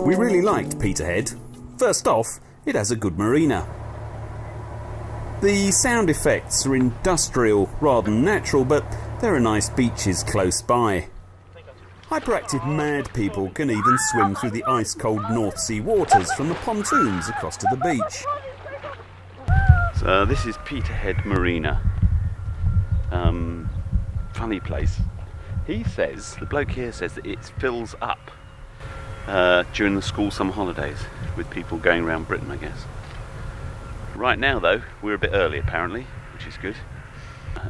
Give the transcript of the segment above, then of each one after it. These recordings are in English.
We really liked Peterhead. First off, it has a good marina. The sound effects are industrial rather than natural, but there are nice beaches close by. Hyperactive mad people can even swim through the ice-cold North Sea waters from the pontoons across to the beach. So this is Peterhead Marina. Funny place. He says, the bloke here says that it fills up during the school summer holidays with people going around Britain, I guess. Right now though, we're a bit early apparently, which is good.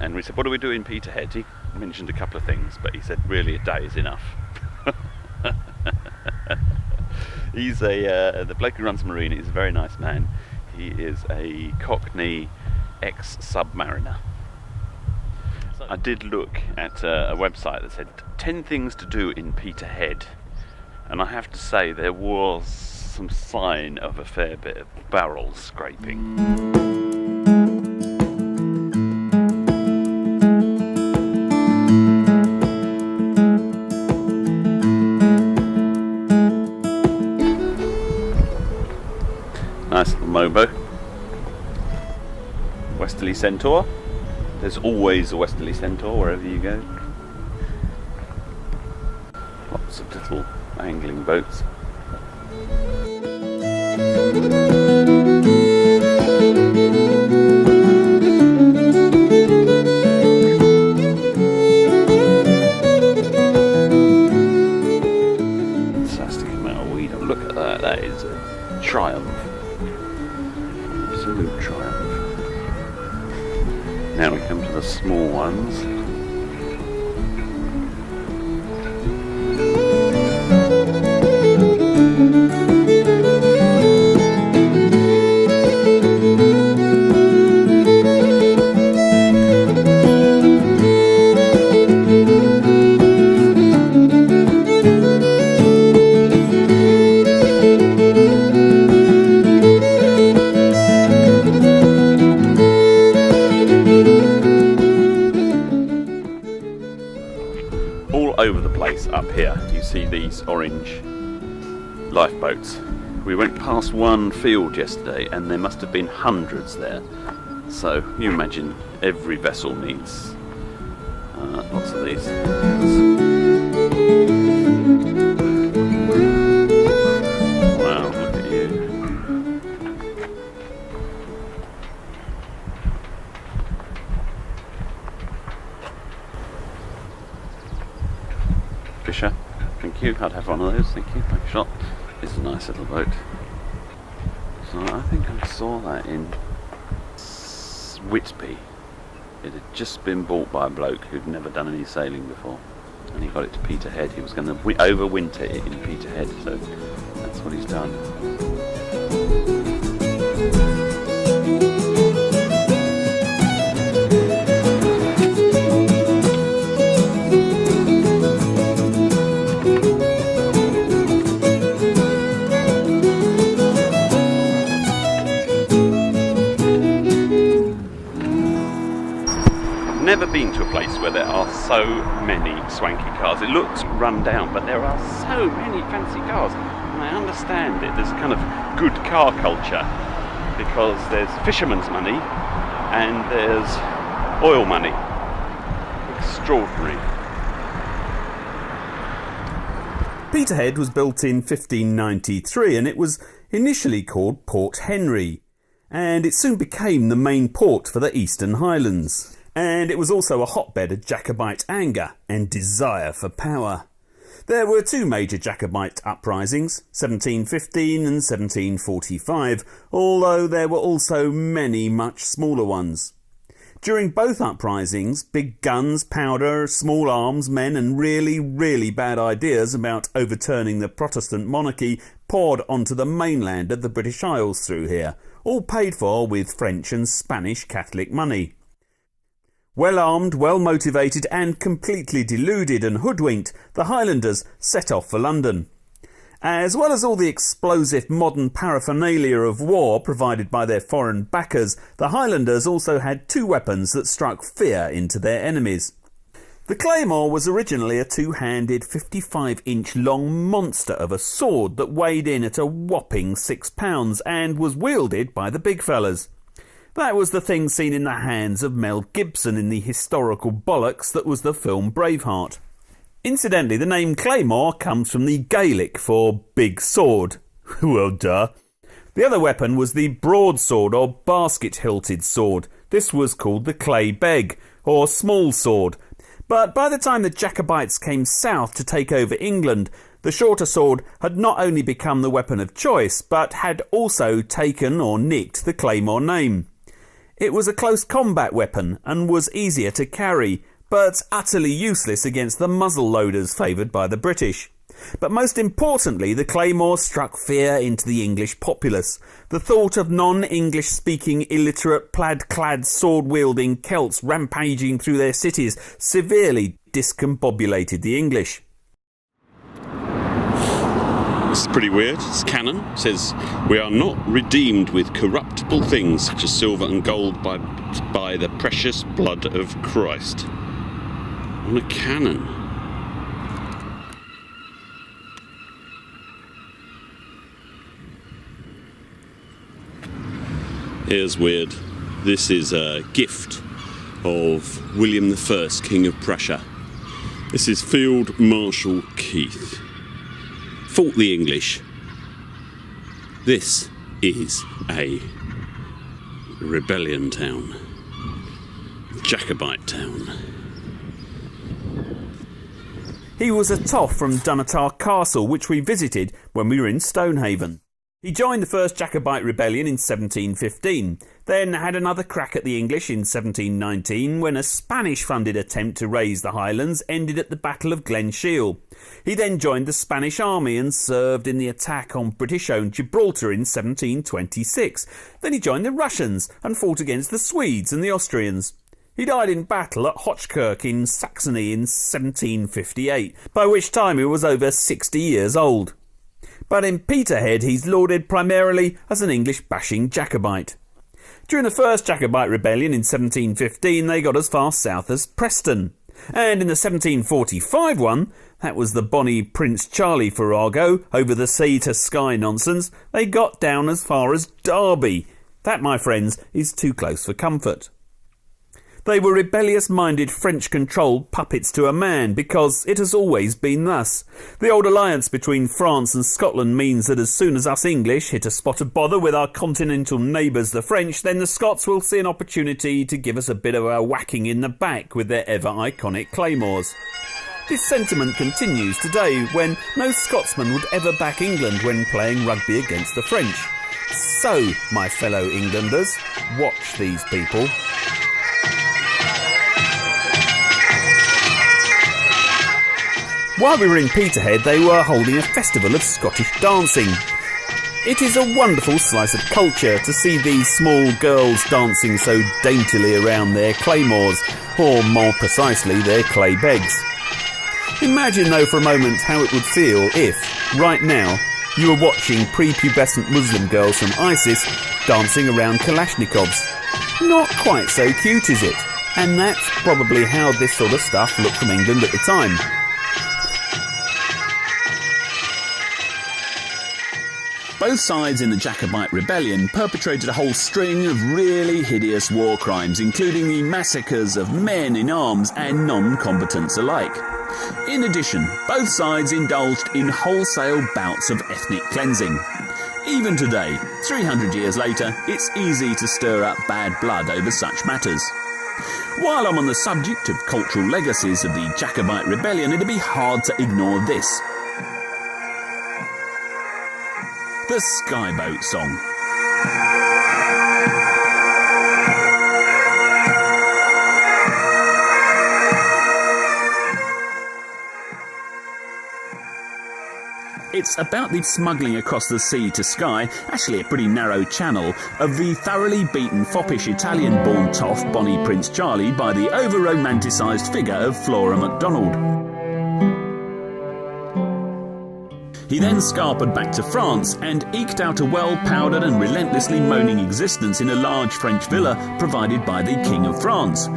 And we said, what do we do in Peterhead? He mentioned a couple of things, but he said really a day is enough. He's the bloke who runs the marina is a very nice man. He is a Cockney ex-submariner. I did look at a website that said 10 things to do in Peterhead, and I have to say there was some sign of a fair bit of barrel scraping. Nice little mobo. Westerly Centaur. There's always a Westerly Centaur wherever you go. Lots of little angling boats. Fantastic amount of weed. Look at that. That is a triumph. Absolute triumph. Now we come to the small ones. Over the place up here you see these orange lifeboats. We went past one field yesterday and there must have been hundreds there, so you imagine every vessel needs lots of these. Wow, look at you. Fisher, thank you. I'd have one of those, thank you. Thanks, shot. It's a nice little boat. So I think I saw that in Whitby. It had just been bought by a bloke who'd never done any sailing before, and he got it to Peterhead. He was going to overwinter it in Peterhead, so that's what he's done. Never been to a place where there are so many swanky cars. It looks run down, but there are so many fancy cars, and I understand it. There's a kind of good car culture because there's fisherman's money and there's oil money. Extraordinary. Peterhead was built in 1593 and it was initially called Port Henry, and it soon became the main port for the Eastern Highlands. And it was also a hotbed of Jacobite anger and desire for power. There were two major Jacobite uprisings, 1715 and 1745, although there were also many much smaller ones. During both uprisings, big guns, powder, small arms, men and really bad ideas about overturning the Protestant monarchy poured onto the mainland of the British Isles through here, all paid for with French and Spanish Catholic money. Well armed, well motivated and completely deluded and hoodwinked, the Highlanders set off for London. As well as all the explosive modern paraphernalia of war provided by their foreign backers, the Highlanders also had two weapons that struck fear into their enemies. The claymore was originally a two-handed 55-inch long monster of a sword that weighed in at a whopping £6 and was wielded by the big fellas. That was the thing seen in the hands of Mel Gibson in the historical bollocks that was the film Braveheart. Incidentally, the name claymore comes from the Gaelic for big sword. Well, duh. The other weapon was the broadsword or basket-hilted sword. This was called the clay beg, or small sword. But by the time the Jacobites came south to take over England, the shorter sword had not only become the weapon of choice, but had also taken or nicked the claymore name. It was a close combat weapon and was easier to carry, but utterly useless against the muzzle loaders favoured by the British. But most importantly, the claymore struck fear into the English populace. The thought of non-English speaking, illiterate, plaid-clad, sword-wielding Celts rampaging through their cities severely discombobulated the English. This is pretty weird. It's canon. It says, "We are not redeemed with corruptible things such as silver and gold by the precious blood of Christ." On a cannon. Here's weird. This is a gift of William I, King of Prussia. This is Field Marshal Keith. Fought the English. This is a rebellion town. Jacobite town. He was a toff from Dunatar Castle, which we visited when we were in Stonehaven. He joined the first Jacobite rebellion in 1715, then had another crack at the English in 1719 when a Spanish-funded attempt to raise the Highlands ended at the Battle of Glen Shiel. He then joined the Spanish army and served in the attack on British-owned Gibraltar in 1726. Then he joined the Russians and fought against the Swedes and the Austrians. He died in battle at Hochkirch in Saxony in 1758, by which time he was over 60 years old. But in Peterhead he's lauded primarily as an English-bashing Jacobite. During the first Jacobite rebellion in 1715 they got as far south as Preston. And in the 1745 one, that was the bonny Prince Charlie farrago, over the sea to sky nonsense, they got down as far as Derby. That, my friends, is too close for comfort. They were rebellious-minded French-controlled puppets to a man, because it has always been thus. The old alliance between France and Scotland means that as soon as us English hit a spot of bother with our continental neighbours the French, then the Scots will see an opportunity to give us a bit of a whacking in the back with their ever-iconic claymores. This sentiment continues today, when no Scotsman would ever back England when playing rugby against the French. So, my fellow Englanders, watch these people. While we were in Peterhead, they were holding a festival of Scottish dancing. It is a wonderful slice of culture to see these small girls dancing so daintily around their claymores, or more precisely, their clay begs. Imagine though for a moment how it would feel if, right now, you were watching prepubescent Muslim girls from ISIS dancing around Kalashnikovs. Not quite so cute, is it? And that's probably how this sort of stuff looked from England at the time. Both sides in the Jacobite rebellion perpetrated a whole string of really hideous war crimes, including the massacres of men in arms and non-combatants alike. In addition, both sides indulged in wholesale bouts of ethnic cleansing. Even today, 300 years later, it's easy to stir up bad blood over such matters. While I'm on the subject of cultural legacies of the Jacobite rebellion, it'd be hard to ignore this. The Skyboat Song. It's about the smuggling across the sea to Skye, actually a pretty narrow channel, of the thoroughly beaten foppish Italian-born toff Bonnie Prince Charlie by the over-romanticised figure of Flora MacDonald. He then scarpered back to France and eked out a well-powdered and relentlessly moaning existence in a large French villa provided by the King of France.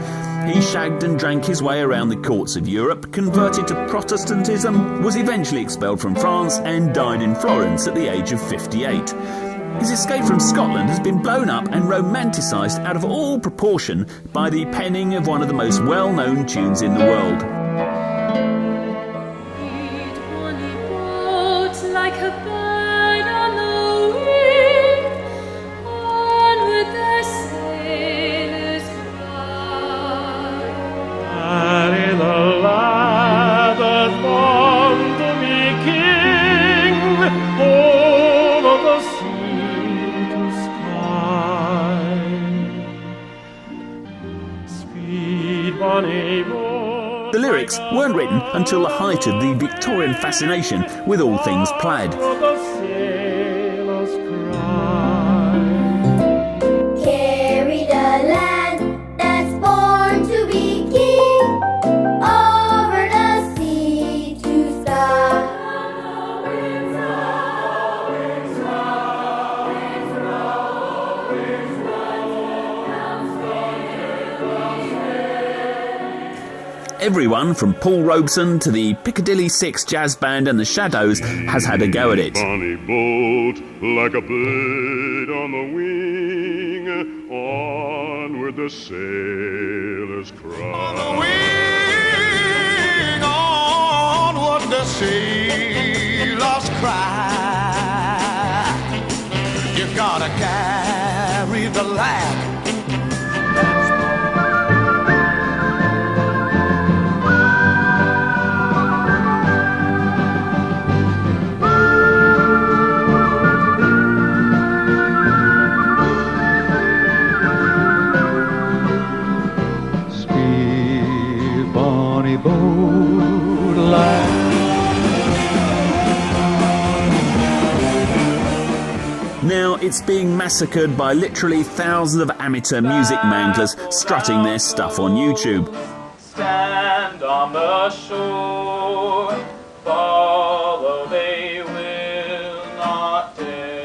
He shagged and drank his way around the courts of Europe, converted to Protestantism, was eventually expelled from France and died in Florence at the age of 58. His escape from Scotland has been blown up and romanticised out of all proportion by the penning of one of the most well-known tunes in the world. Like a bird on the wing, onward the sailors cry. Harry the lad that longed to be king, over the sea to sky. Speed, bonny boat. The lyrics weren't written until the height of the Victorian fascination with all things plaid. Carry the land that's born to be king, over the sea to sky. Everyone from Paul Robeson to the Piccadilly Six Jazz Band and the Shadows has had a go at it. Bonny boat, like a bird on the wing, onward the sailors cry. On the wing, onward the sailors cry. You've gotta carry the lad. Now it's being massacred by literally thousands of amateur music manglers strutting their stuff on YouTube. Stand on the shore, follow, they will not dare.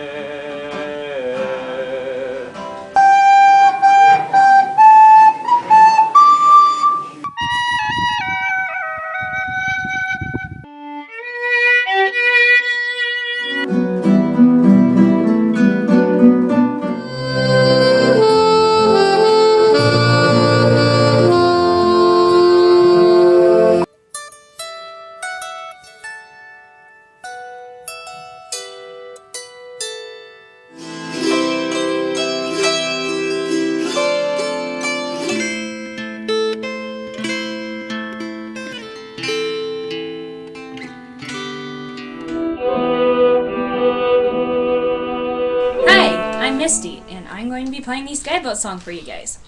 Misty, and I'm going to be playing the Skyboat song for you guys.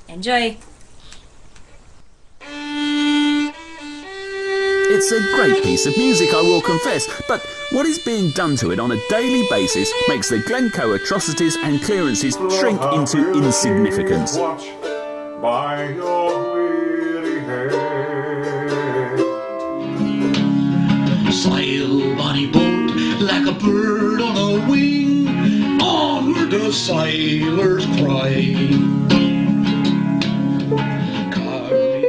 Enjoy! It's a great piece of music, I will confess, but what is being done to it on a daily basis makes the Glencoe atrocities and clearances shrink into insignificance. Watch by your weary head. Sail, bonny boat, like a bird on a wing, onward the sailors cry. Carry the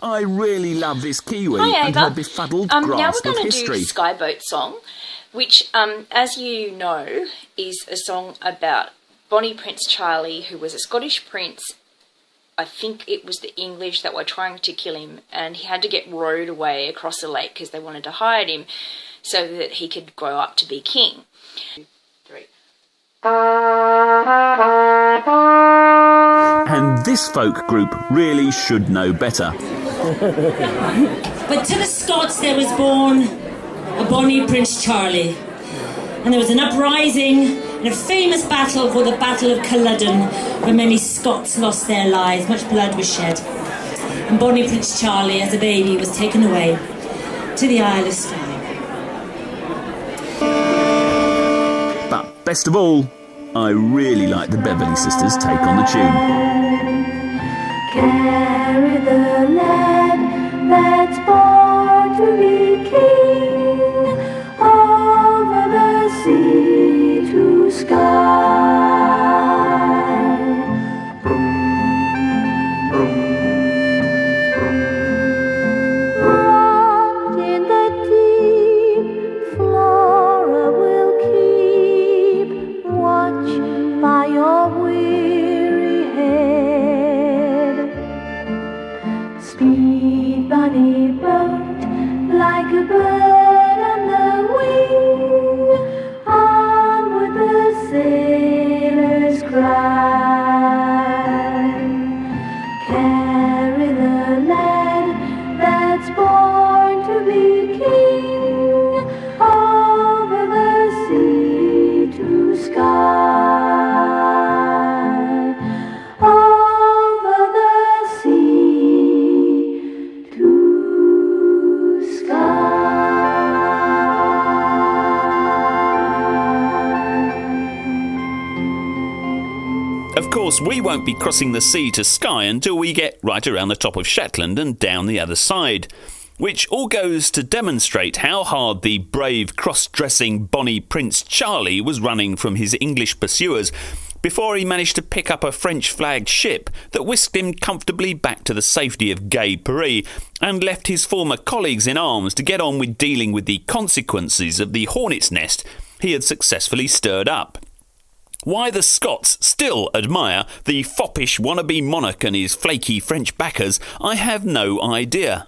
I really love this Kiwi Hi, and Ava. her befuddled Now we're grasp of going to do history. Skyboat Song, which, as you know, is a song about Bonnie Prince Charlie, who was a Scottish prince. I think it was the English that were trying to kill him, and he had to get rowed away across the lake because they wanted to hide him so that he could grow up to be king. 2, 3. And this folk group really should know better. But to the Scots there was born a bonny Prince Charlie, and there was an uprising in a famous battle called the Battle of Culloden, where many Scots lost their lives, much blood was shed. And bonny Prince Charlie, as a baby, was taken away to the Isle of Skye. But best of all, I really like the Beverley Sisters' take on the tune. Carry the lad that's born to be king over the sea to sky. Rocked in the deep, Flora will keep watch by your weary head. Speed, bunny boat, like a bird on the wing, onward the sailors cry. Carry the lad that's born to be king over the sea to sky. Over the sea to sky. Of course, we won't be crossing the sea to Skye until we get right around the top of Shetland and down the other side, which all goes to demonstrate how hard the brave cross-dressing bonny Prince Charlie was running from his English pursuers before he managed to pick up a French-flagged ship that whisked him comfortably back to the safety of Gay Paris and left his former colleagues in arms to get on with dealing with the consequences of the hornet's nest he had successfully stirred up. Why the Scots still admire the foppish wannabe monarch and his flaky French backers, I have no idea.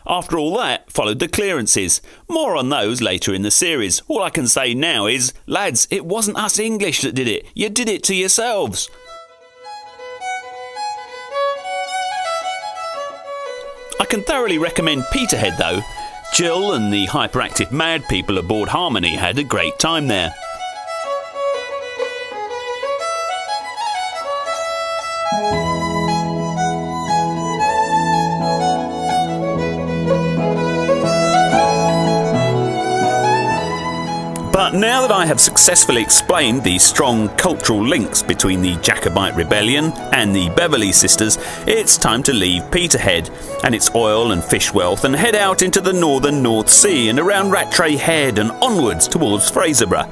After all that followed the clearances. More on those later in the series. All I can say now is, lads, it wasn't us English that did it. You did it to yourselves. I can thoroughly recommend Peterhead though. Jill and the hyperactive mad people aboard Harmony had a great time there. But now that I have successfully explained the strong cultural links between the Jacobite rebellion and the Beverley Sisters, it's time to leave Peterhead and its oil and fish wealth and head out into the northern North Sea and around Rattray Head and onwards towards Fraserburgh.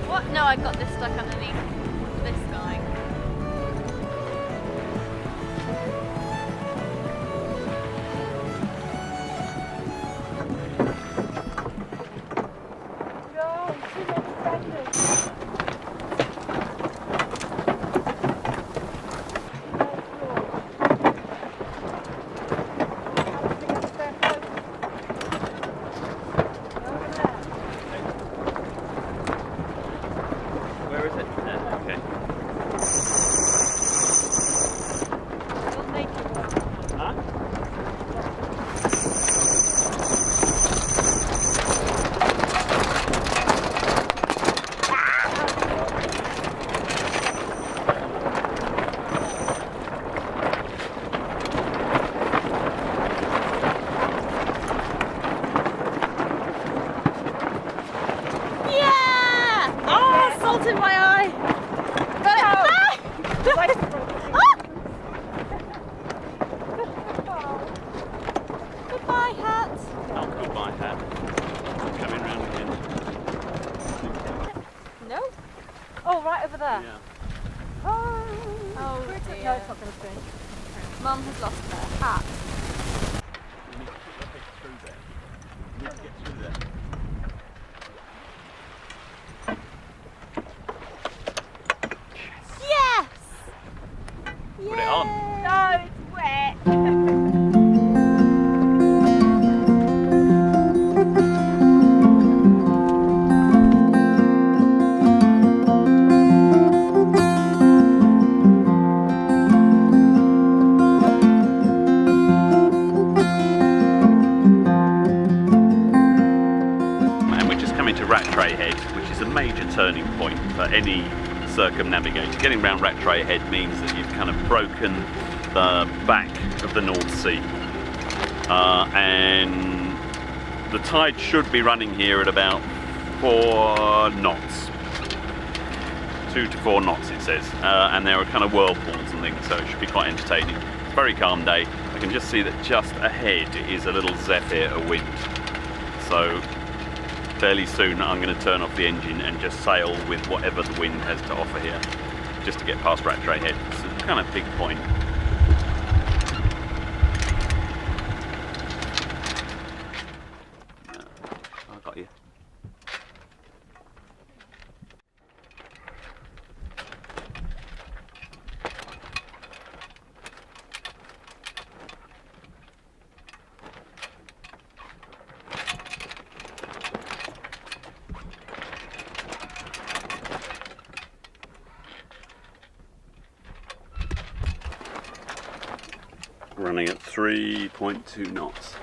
What? No, I got this stuck underneath this guy. No, too many spiders. In my eye. there. Yeah. Oh Oh no, dear. it's not going to finish. Mum has lost her hat. You need to put your head through there. You need to get through there. Yes! Put it on. No, it's wet. And we're just coming to Rattray Head, which is a major turning point for any circumnavigator. Getting around Rattray Head means that you've kind of broken the back of the North Sea. And the tide should be running here at about 4 knots. 2 to 4 knots it says. And there are kind of whirlpools and things, so it should be quite entertaining. It's a very calm day. I can just see that just ahead is a little zephyr of wind. So fairly soon I'm going to turn off the engine and just sail with whatever the wind has to offer here, just to get past Rattray Head. It's a kind of big point. I got you. Running at 3.2 knots.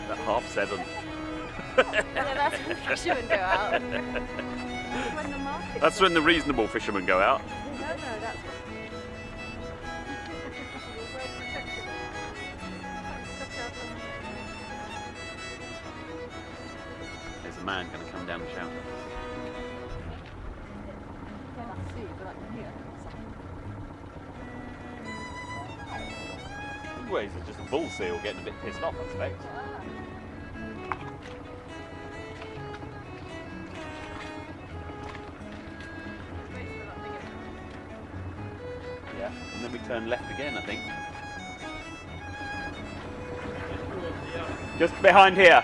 At 7:30. Yeah, that's when fishermen go out. When the market. That's when the reasonable fishermen go out. No, that's There's a man going to come down and shout. Anyways, it's just a bull seal getting a bit pissed off, I expect. Yeah, and then we turn left again, I think. Just behind here.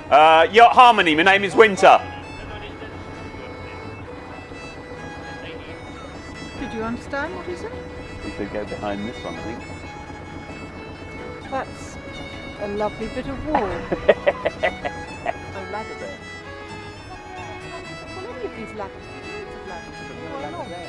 Yacht Harmony, my name is Winter. Did you understand what he said? We could go behind this one, I think. That's a lovely bit of wall. No ladder there. Well, any of these ladders, loads of ladders. Well, not there.